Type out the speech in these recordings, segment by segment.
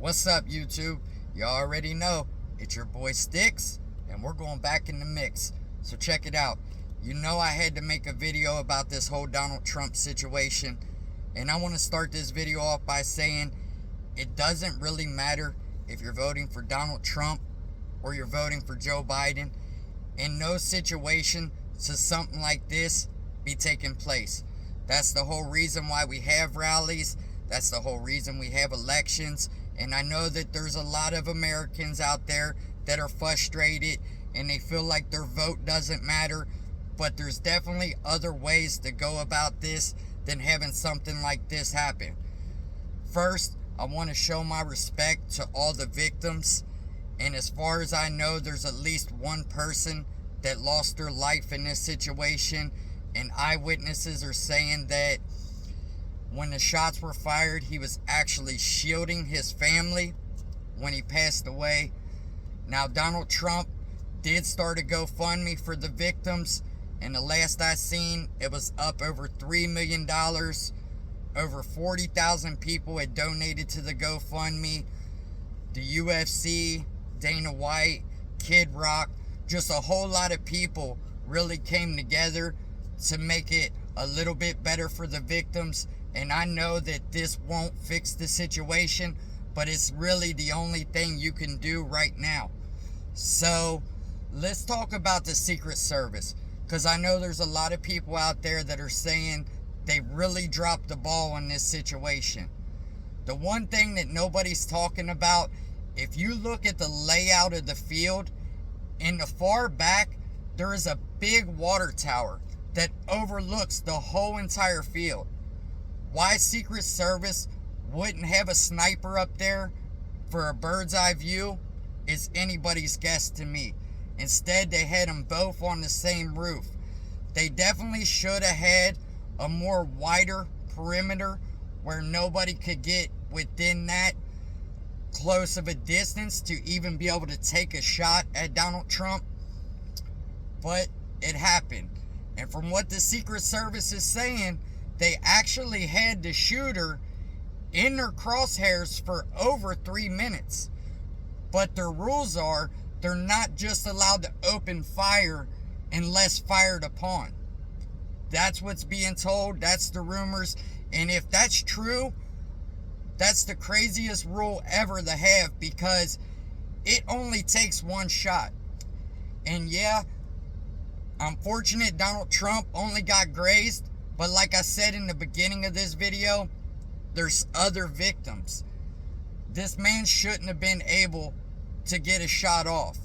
What's up, YouTube? You already know it's your boy Sticks, and we're going back in the mix. So check it out. You know I had to make a video about this whole Donald Trump situation, and I want to start this video off by saying it doesn't really matter if you're voting for Donald Trump or you're voting for Joe Biden. In no situation should something like this be taking place. That's the whole reason why we have rallies. That's the whole reason we have elections. And I know that there's a lot of Americans out there that are frustrated and they feel like their vote doesn't matter. But there's definitely other ways to go about this than having something like this happen. First, I want to show my respect to all the victims. And as far as I know, there's at least one person that lost their life in this situation. And eyewitnesses are saying that when the shots were fired, he was actually shielding his family when he passed away. Now, Donald Trump did start a GoFundMe for the victims, and the last I seen, it was up over $3 million. Over 40,000 people had donated to the GoFundMe. The UFC, Dana White, Kid Rock, just a whole lot of people really came together to make it a little bit better for the victims. And I know that this won't fix the situation, but it's really the only thing you can do right now. So let's talk about the Secret Service, because I know there's a lot of people out there that are saying they really dropped the ball on this situation. The one thing that nobody's talking about, if you look at the layout of the field, in the far back, there is a big water tower that overlooks the whole entire field. Why Secret Service wouldn't have a sniper up there for a bird's eye view is anybody's guess to me. Instead, they had them both on the same roof. They definitely should have had a more wider perimeter where nobody could get within that close of a distance to even be able to take a shot at Donald Trump. But it happened. And from what the Secret Service is saying, they actually had the shooter in their crosshairs for over 3 minutes. But their rules are they're not just allowed to open fire unless fired upon. That's what's being told. That's the rumors. And if that's true, that's the craziest rule ever to have, because it only takes one shot. And yeah, I'm fortunate Donald Trump only got grazed. But like I said in the beginning of this video, there's other victims. This man shouldn't have been able to get a shot off.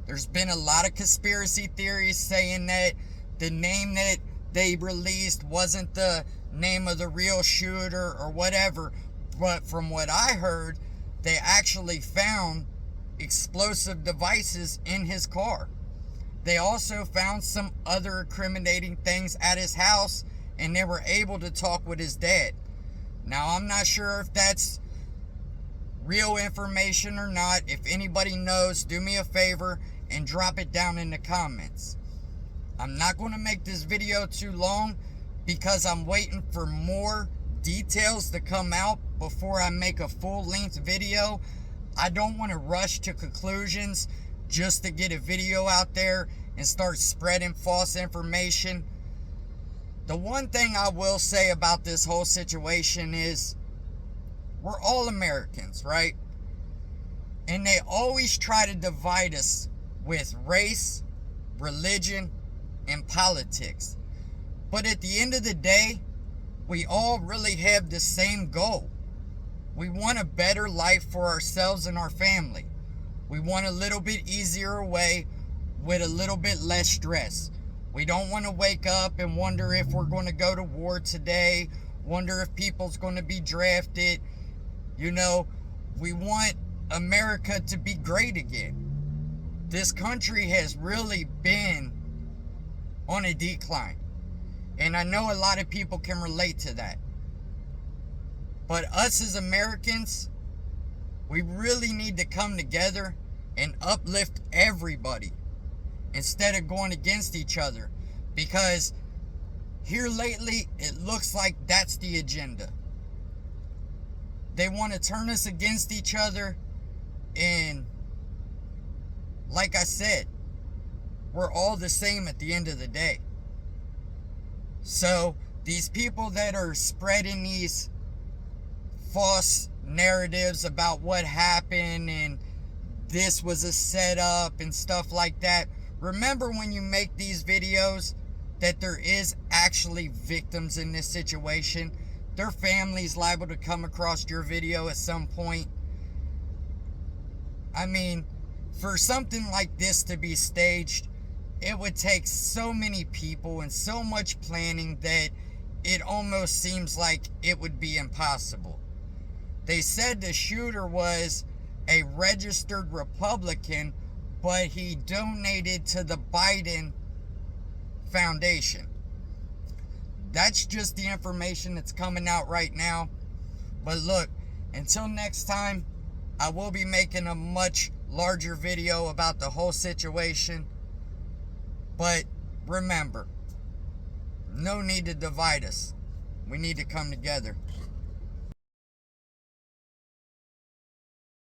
There's been a lot of conspiracy theories saying that the name that they released wasn't the name of the real shooter or whatever. But from what I heard, they actually found explosive devices in his car. They also found some other incriminating things at his house, and they were able to talk with his dad. Now, I'm not sure if that's real information or not. If anybody knows, do me a favor and drop it down in the comments. I'm not going to make this video too long because I'm waiting for more details to come out before I make a full-length video. I don't want to rush to conclusions just to get a video out there and start spreading false information. The one thing I will say about this whole situation is we're all Americans, right? And they always try to divide us with race, religion, and politics. But at the end of the day, we all really have the same goal. We want a better life for ourselves and our family. We want a little bit easier way with a little bit less stress. We don't want to wake up and wonder if we're going to go to war today, wonder if people's going to be drafted. You know, we want America to be great again. This country has really been on a decline. And I know a lot of people can relate to that. But us as Americans, we really need to come together and uplift everybody instead of going against each other. Because here lately, it looks like that's the agenda. They want to turn us against each other. And like I said, we're all the same at the end of the day. So these people that are spreading these false narratives about what happened and this was a setup and stuff like that, remember when you make these videos that there is actually victims in this situation. Their family's liable to come across your video at some point. I mean, for something like this to be staged, it would take so many people and so much planning that it almost seems like it would be impossible. They said the shooter was a registered Republican, but he donated to the Biden Foundation. That's just the information that's coming out right now. But look, until next time, I will be making a much larger video about the whole situation. But remember, no need to divide us. We need to come together.